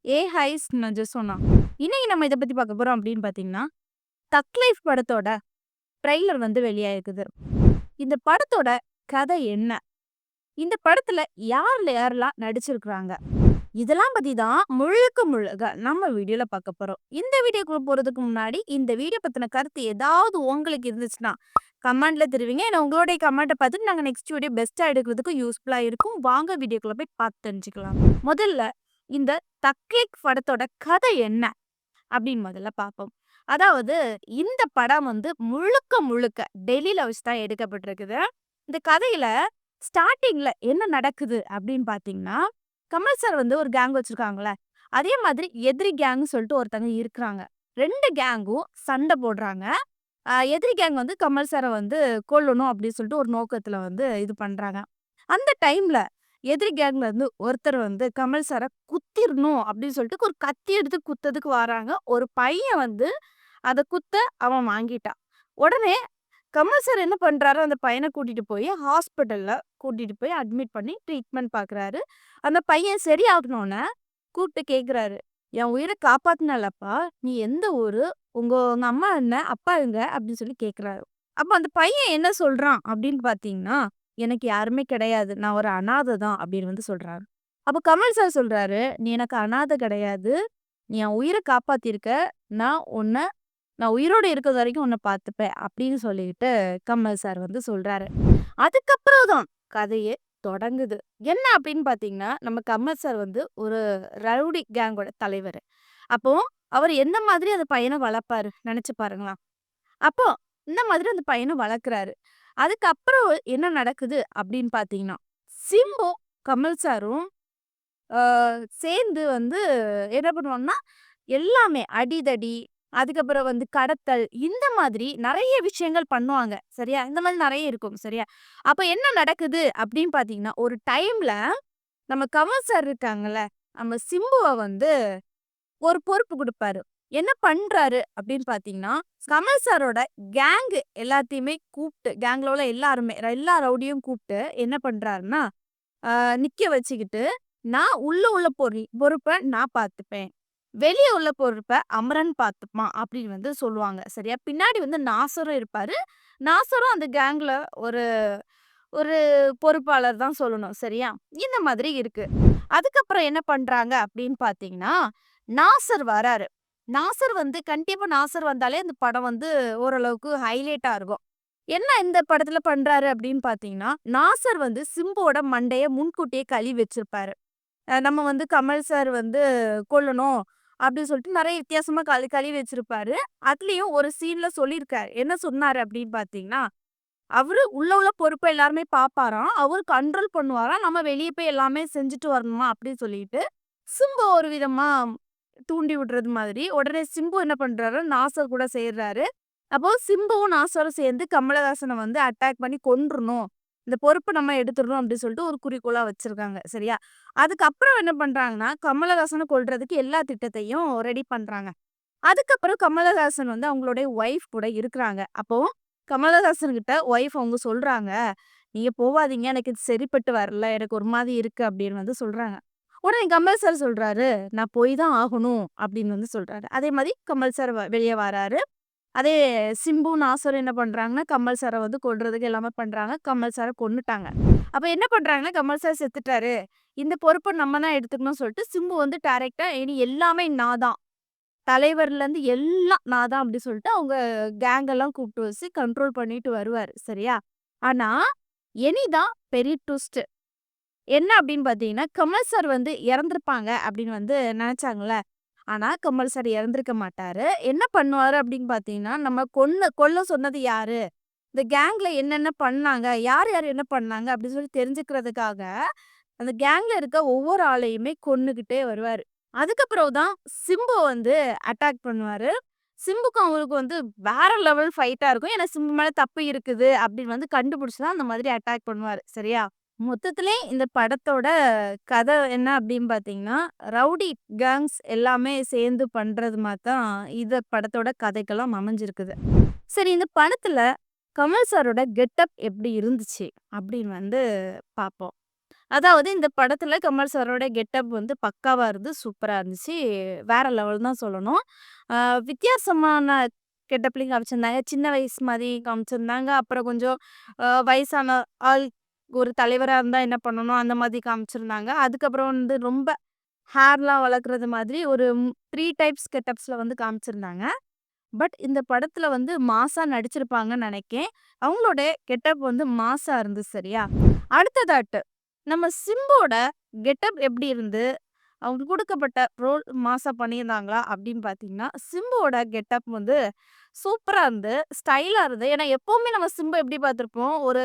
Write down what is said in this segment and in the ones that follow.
Highs நஜசோனா. இன்னைக்கு நம்ம இத பத்தி பார்க்க போறோம் அப்படின்னு பார்த்தீங்கன்னா, தக் லைஃப் படத்தோட ட்ரெய்லர் வந்து வெளியாயிருக்குது. இந்த படத்தோட கதை என்ன? இந்த படத்துல யாரெல்லாம் நடிச்சிருக்காங்க? இதெல்லாம் பத்தி தான் முழுக்க முழுக்க நம்ம வீடியோல பார்க்க போறோம். இந்த வீடியோக்குள்ள போறதுக்கு முன்னாடி, இந்த வீடியோ பத்தின கருத்து ஏதாவது உங்களுக்கு இருந்துச்சுன்னா, கமெண்ட்ல தெரிவிங்க. ஏன்னா உங்களுடைய கமெண்ட்ட பார்த்துட்டு நாங்க நெக்ஸ்ட் வீடியோ பெஸ்ட்டா எடுக்கிறதுக்கு யூஸ்ஃபுல்லா இருக்கும். வாங்க வீடியோக்குள்ள போய் பார்த்து தெரிஞ்சுக்கலாம். முதல்ல இந்த தக்லைஃப் படத்தோட கதை என்ன? அப்படின்னு முதல்ல பார்ப்போம். அதாவது இந்த படம் வந்து முழுக்க முழுக்க டெல்லியில வச்சு தான் எடுக்கப்பட்டிருக்குது. இந்த கதையில ஸ்டார்ட்டிங்ல என்ன நடக்குது அப்படின்னு பார்த்தீங்கன்னா, கமல் சார் வந்து ஒரு கேங் வச்சிருக்காங்கல்ல, அதே மாதிரி எதிரி கேங்ன்னு சொல்லிட்டு ஒருத்தங்க இருக்கிறாங்க. 2 கேங்கும் சண்டை போடுறாங்க. எதிரி கேங் வந்து கமல் சார வந்து கொல்லணும் அப்படின்னு சொல்லிட்டு ஒரு நோக்கத்துல வந்து இது பண்றாங்க. அந்த டைம்ல எதிரி கேங்ல இருந்து ஒருத்தர் வந்து கமல் சார குத்திரணும் அப்படின்னு சொல்லிட்டு ஒரு கத்தி எடுத்து குத்ததுக்கு வராங்க. ஒரு பையன் வந்து அத குத்த அவன் வாங்கிட்டான். உடனே கமல் சார் என்ன பண்றாரு, அந்த பையன கூட்டிட்டு போய் ஹாஸ்பிட்டல்ல கூட்டிட்டு போய் அட்மிட் பண்ணி ட்ரீட்மெண்ட் பார்க்குறாரு. அந்த பையன் சரியாகனோனே கூப்பிட்டு கேட்குறாரு, "என் உயிர காப்பாத்துனல்லப்பா, நீ எந்த ஊரு? உங்க அம்மா என்ன? அப்பா எங்க?" அப்படின்னு சொல்லி கேட்குறாரு. அப்ப அந்த பையன் என்ன சொல்றான் அப்படின்னு பார்த்தீங்கன்னா, "எனக்கு யாருமே கிடையாது. நான் ஒரு அனாதை தான்" அப்படின்னு வந்து சொல்றாரு. அப்ப கமல் சார் சொல்றாரு, "நீ எனக்கு அனாதை கிடையாது. நீ என் உயிர காப்பாத்தியிருக்க. நான் உன்ன நான் உயிரோட இருக்கிறது வரைக்கும் உன்ன பார்த்துப்பேன்" அப்படின்னு சொல்லிட்டு கமல் சார் வந்து சொல்றாரு. அதுக்கப்புறம் தான் கதையே தொடங்குது. என்ன அப்படின்னு பார்த்தீங்கன்னா, நம்ம கமல் சார் வந்து ஒரு ரவுடி கேங்கோட தலைவரு. அப்போ அவர் எந்த மாதிரி அந்த பையன வளர்ப்பாரு நெனச்சு பாருங்களேன். அப்போ இந்த மாதிரி அந்த பையன வளர்க்குறாரு. அதுக்கப்புறம் என்ன நடக்குது அப்படின்னு பார்த்தீங்கன்னா, சிம்பு, கமல் சாரும் அ சேர்ந்து வந்து என்ன பண்ணுவாங்கன்னா, எல்லாமே அடிதடி, அதுக்கப்புறம் வந்து கடத்தல், இந்த மாதிரி நெறைய விஷயங்கள் பண்ணுவாங்க. சரியா? இந்த மாதிரி நெறைய இருக்கும். சரியா? அப்ப என்ன நடக்குது அப்படின்னு பார்த்தீங்கன்னா, ஒரு டைம்ல நம்ம கமல் சார் இருக்காங்கல்ல, நம்ம சிம்புவ வந்து ஒரு பொறுப்பு குடுப்பாரு. என்ன பண்றாரு அப்படின்னு பார்த்தீங்கன்னா, கமல் சாரோட கேங் எல்லாத்தையுமே கூப்ட்டு, கேங்ல உள்ள எல்லாருமே, எல்லா ரவுடியும் கூப்ட்டு என்ன பண்றாருன்னா, அ நிக்க வச்சுக்கிட்டு, "நான் உள்ள பொறுப்ப நான் பார்த்துப்பேன். வெளிய உள்ள பொறுப்ப அமரன் பார்த்துப்பான்" அப்படின்னு வந்து சொல்லுவாங்க. சரியா? பின்னாடி வந்து நாசரும் இருப்பாரு. நாசரும் அந்த கேங்ல ஒரு ஒரு பொறுப்பாளர் தான் சொல்லணும். சரியா? இந்த மாதிரி இருக்கு. அதுக்கப்புறம் என்ன பண்றாங்க அப்படின்னு பார்த்தீங்கன்னா, நாசர் வராரு. நாசர் வந்து கண்டிப்பா நாசர் வந்தாலே அந்த படம் வந்து ஓரளவுக்கு ஹைலைட்டா இருக்கும். என்ன இந்த படத்துல பண்றாரு அப்படின்னு பார்த்தீங்கன்னா, நாசர் வந்து சிம்புவோட மண்டைய முன்கூட்டியே கழுவி வச்சிருப்பாரு. நம்ம வந்து கமல் சார் வந்து கொல்லணும் அப்படின்னு சொல்லிட்டு நெறைய வித்தியாசமா கழுவி வச்சிருப்பாரு. அதுலயும் ஒரு சீன்ல சொல்லியிருக்காரு. என்ன சொன்னாரு அப்படின்னு பார்த்தீங்கன்னா, அவரு உள்ள பொறுப்ப எல்லாருமே பார்ப்பாராம். அவரு கண்ட்ரோல் பண்ணுவாராம். நம்ம வெளிய போய் எல்லாமே செஞ்சுட்டு வரணுமா அப்படின்னு சொல்லிட்டு, சிம்பு ஒரு விதமா தூண்டி விடுறது மாதிரி. உடனே சிம்பு என்ன பண்றாரு, நாசர் கூட சேர்றாரு. அப்போ சிம்புவும் நாசரும் சேர்ந்து கமலஹாசன வந்து அட்டாக் பண்ணி கொன்றுணும். இந்த பொறுப்ப நம்ம எடுத்துறணும் அப்படின்னு சொல்லிட்டு ஒரு குறிக்கோளா வச்சிருக்காங்க. சரியா? அதுக்கப்புறம் என்ன பண்றாங்கன்னா, கமலஹாசன கொல்றதுக்கு எல்லா திட்டத்தையும் ரெடி பண்றாங்க. அதுக்கப்புறம் கமலஹாசன் வந்து அவங்களுடைய ஒய்ஃப் கூட இருக்குறாங்க. அப்போ கமலஹாசன் கிட்ட ஒய்ஃப் அவங்க சொல்றாங்க, "நீங்க போவாதீங்க. எனக்கு இது சரிப்பட்டு வரல. எனக்கு ஒரு மாரி இருக்கு" அப்படின்னு வந்து சொல்றாங்க. உடனே கமல் சார் சொல்றாரு, "நான் போய் தான் ஆகணும்" அப்படின்னு வந்து சொல்றாரு. அதே மாரி கமல் சார் வெளிய வராரு. அதே சிம்பு, நாசரும் என்ன பண்றாங்கன்னா, கமல் சார வந்து கொல்றதுக்கு எல்லாமே பண்றாங்க. கமல் சார கொன்னுட்டாங்க. அப்ப என்ன பண்றாங்கன்னா, கமல் சார் செத்துட்டாரு. இந்த பொறுப்ப நம்ம தான் எடுத்துக்கணும்னு சொல்லிட்டு சிம்பு வந்து டைரக்ட்டா இனி எல்லாமே நான் தான். தலைவர்லேருந்து எல்லாம் நான் தான் அப்படி சொல்லிட்டு அவங்க கேங் எல்லாம் கூப்பிட்டு வச்சு கண்ட்ரோல் பண்ணிட்டு வருவாரு. சரியா? ஆனா, தான் பெரிய ட்விஸ்ட். என்ன அப்படின்னு பார்த்தீங்கன்னா, கமல் சார் வந்து இறந்திருப்பாங்க அப்படின்னு வந்து நெனச்சாங்கல்ல. ஆனா, கமல் சார் இறந்திருக்க மாட்டாரு. என்ன பண்ணுவாரு அப்படின்னு பார்த்தீங்கன்னா, நம்ம கொல்ல சொன்னது யாரு? இந்த கேங்ல என்னென்ன பண்ணாங்க? யார் யார் என்ன பண்ணாங்க? அப்படின்னு சொல்லி தெரிஞ்சுக்கிறதுக்காக, அந்த கேங்ல இருக்க ஒவ்வொரு ஆளையுமே கொன்னுகிட்டே வருவாரு. அதுக்கப்புறம் தான் சிம்பு வந்து அட்டாக் பண்ணுவாரு. சிம்புக்கும் அவங்களுக்கு வந்து வேற லெவல் ஃபைட்டா இருக்கும். ஏன்னா சிம்பு மேல தப்பு இருக்குது அப்படின்னு வந்து கண்டுபிடிச்சு தான் அந்த மாதிரி அட்டாக் பண்ணுவாரு. சரியா? மொத்தத்திலே இந்த படத்தோட கதை என்ன அப்படின்னு பார்த்தீங்கன்னா, ரவுடி கேங்ஸ் எல்லாமே சேர்ந்து பண்றது மாரி தான் இந்த படத்தோட கதைக்களம் அமைஞ்சிருக்குது. சரி, இந்த படத்துல கமல் சாரோட கெட்டப் எப்படி இருந்துச்சு அப்படின்னு வந்து பார்ப்போம். அதாவது இந்த படத்துல கமல் சாரோட கெட்டப் வந்து பக்காவா இருந்து சூப்பரா இருந்துச்சு. வேற லெவல் தான் சொல்லணும். அ வித்தியாசமான கெட்டப்லயும் காமிச்சிருந்தாங்க. சின்ன வயசு மாரி காமிச்சிருந்தாங்க. அப்புறம் கொஞ்சம் வயசான ஆள் ஒரு தலைவரா இருந்தா என்ன பண்ணணும், அந்த மாதிரி காமிச்சிருந்தாங்க. அதுக்கப்புறம் வந்து ரொம்ப ஹேர்லாம் வளர்க்குறது மாதிரி ஒரு 3 டைப்ஸ் கெட்டப்ஸ்ல வந்து காமிச்சிருந்தாங்க. பட் இந்த படத்துல வந்து மாஸா நடிச்சிருப்பாங்கன்னு நெனைக்கேன். அவங்களோட கெட்டப் வந்து மாஸா இருந்துச்சு சரியா? அடுத்ததாட்டு நம்ம சிம்புவோட கெட்டப் எப்படி இருந்து, அவங்களுக்கு குடுக்கப்பட்ட ரோல் மாஸா பண்ணியிருந்தாங்களா அப்படின்னு பார்த்தீங்கன்னா, சிம்புவோட கெட்டப் வந்து சூப்பரா இருந்து, ஸ்டைலா இருந்து. ஏன்னா எப்பவுமே நம்ம சிம்பு எப்படி பார்த்துருப்போம், ஒரு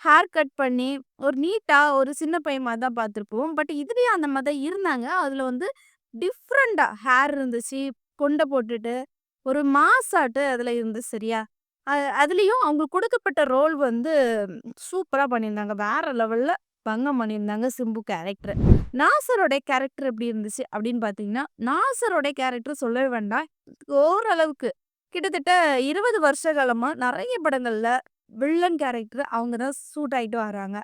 ஹேர் கட் பண்ணி, ஒரு நீட்டா ஒரு சின்ன பையன் மாரி தான் பார்த்துருப்போம். பட் இதுலயும் அந்த மாரி தான் இருந்தாங்க. அதுல வந்து டிஃப்ரெண்ட்டா ஹேர் இருந்துச்சு, கொண்ட போட்டுட்டு ஒரு மாஸாட்டு அதுல இருந்துச்சு சரியா? அ அதுலயும் அவங்களுக்கு குடுக்கப்பட்ட ரோல் வந்து சூப்பரா பண்ணியிருந்தாங்க. வேற லெவல்ல பங்கம் பண்ணியிருந்தாங்க சிம்பு கேரக்டர். நாசரோட கேரக்டர் எப்படி இருந்துச்சு அப்படின்னு பார்த்தீங்கன்னா, நாசரோட கேரக்டர் சொல்லவே வேண்டாம். ஓரளவுக்கு கிட்டத்தட்ட 20 வருஷ காலமா நெறைய படங்கள்ல வில்லன் கேரக்டர் அவங்க தான் சூட் ஆயிட்டு வராங்க.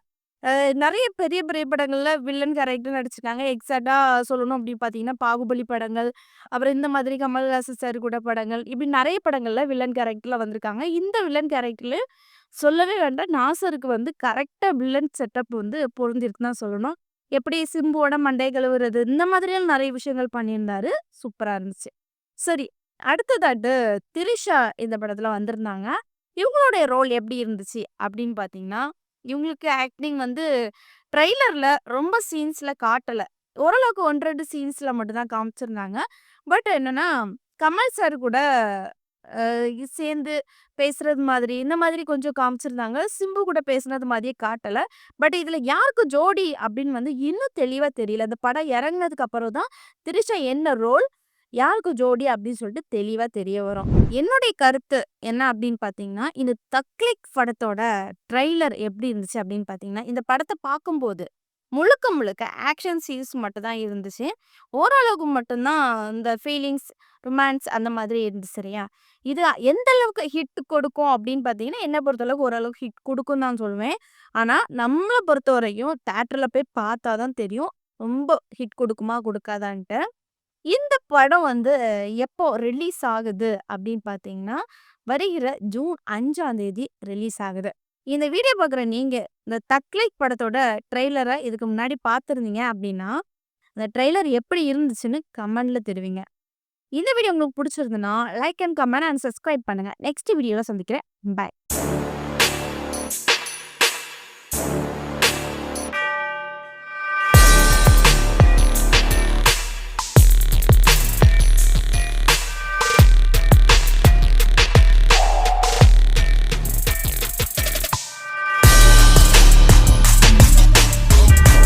நெறைய பெரிய பெரிய படங்கள்ல வில்லன் கேரக்டர் நடிச்சிருக்காங்க. எக்ஸாக்ட்டா சொல்லணும் அப்படின்னு பார்த்தீங்கன்னா, பாகுபலி படங்கள், அப்புறம் இந்த மாதிரி கமல்ஹாசன் சார் கூட படங்கள், இப்படி நெறைய படங்கள்ல வில்லன் கேரக்டர்ல வந்திருக்காங்க. இந்த வில்லன் கேரக்டர்ல சொல்லவே வேண்டாம். நாசருக்கு வந்து கரெக்ட்டா வில்லன் செட்டப் வந்து பொருந்திருக்குன்னு தான் சொல்லணும். எப்படி சிம்புவோட மண்டைய கழுவுறது, இந்த மாதிரியான நெறைய விஷயங்கள் பண்ணியிருந்தாரு. சூப்பரா இருந்துச்சு. சரி, அடுத்ததாட்டு திரிஷா இந்த படத்துல வந்திருந்தாங்க. இவங்களுடைய ரோல் எப்படி இருந்துச்சு அப்படின்னு பார்த்தீங்கன்னா, இவங்களுக்கு ஆக்டிங் வந்து ட்ரெய்லர்ல ரொம்ப சீன்ஸ்ல காட்டல. ஓரளவுக்கு 1, 2 சீன்ஸ்ல மட்டும் தான் காமிச்சிருந்தாங்க. பட் என்னன்னா, கமல் சார் கூட சேர்ந்து பேசுறது மாதிரி, இந்த மாதிரி கொஞ்சம் காமிச்சிருந்தாங்க. சிம்பு கூட பேசுனது மாதிரியே காட்டல. பட் இதுல யாருக்கு ஜோடி அப்படின்னு வந்து இன்னும் தெளிவா தெரியல. இந்த படம் இறங்குனதுக்கு அப்புறம் தான் திரிஷா என்ன ரோல், யாருக்கு ஜோடி அப்படின்னு சொல்லிட்டு தெளிவா தெரிய வரும். என்னுடைய கருத்து என்ன அப்படின்னு பார்த்தீங்கன்னா, இந்த தக்லைஃப் படத்தோட ட்ரெய்லர் எப்படி இருந்துச்சு அப்படின்னு பார்த்தீங்கன்னா, இந்த படத்த பார்க்கும்போது முழுக்க முழுக்க ஆக்ஷன் சீன்ஸ் மட்டும் தான் இருந்துச்சு. ஓரளவுக்கு மட்டும் தான் இந்த ஃபீலிங்ஸ், ரொமான்ஸ் அந்த மாதிரி இருந்துச்சு சரியா? இது எந்த அளவுக்கு ஹிட் கொடுக்கும் அப்படின்னு பார்த்தீங்கன்னா, என்ன பொறுத்தளவுக்கு ஓரளவுக்கு ஹிட் குடுக்கும்னு தான் சொல்லுவேன். ஆனா, நம்மள பொறுத்தவரைக்கும் தியேட்டர்ல போய் பார்த்தா தான் தெரியும். ரொம்ப ஹிட் குடுக்குமா? குடுக்காதான்ட்டு. இந்த படம் வந்து எப்போ ரிலீஸ் ஆகுது அப்படின்னு பார்த்தீங்கன்னா, வருகிற ஜூன் 5ஆம் தேதி ரிலீஸ் ஆகுது. இந்த வீடியோ பார்க்குற நீங்க, இந்த தக்லைஃப் படத்தோட ட்ரெய்லர இதுக்கு முன்னாடி பார்த்துருந்தீங்க அப்படின்னா, அந்த ட்ரெய்லர் எப்படி இருந்துச்சுன்னு கமெண்ட்ல தெரிவிங்க. இந்த வீடியோ உங்களுக்கு புடிச்சிருந்ததுன்னா, like and comment and subscribe பண்ணுங்க. நெக்ஸ்ட் வீடியோல சந்திக்கிறேன். பாய்.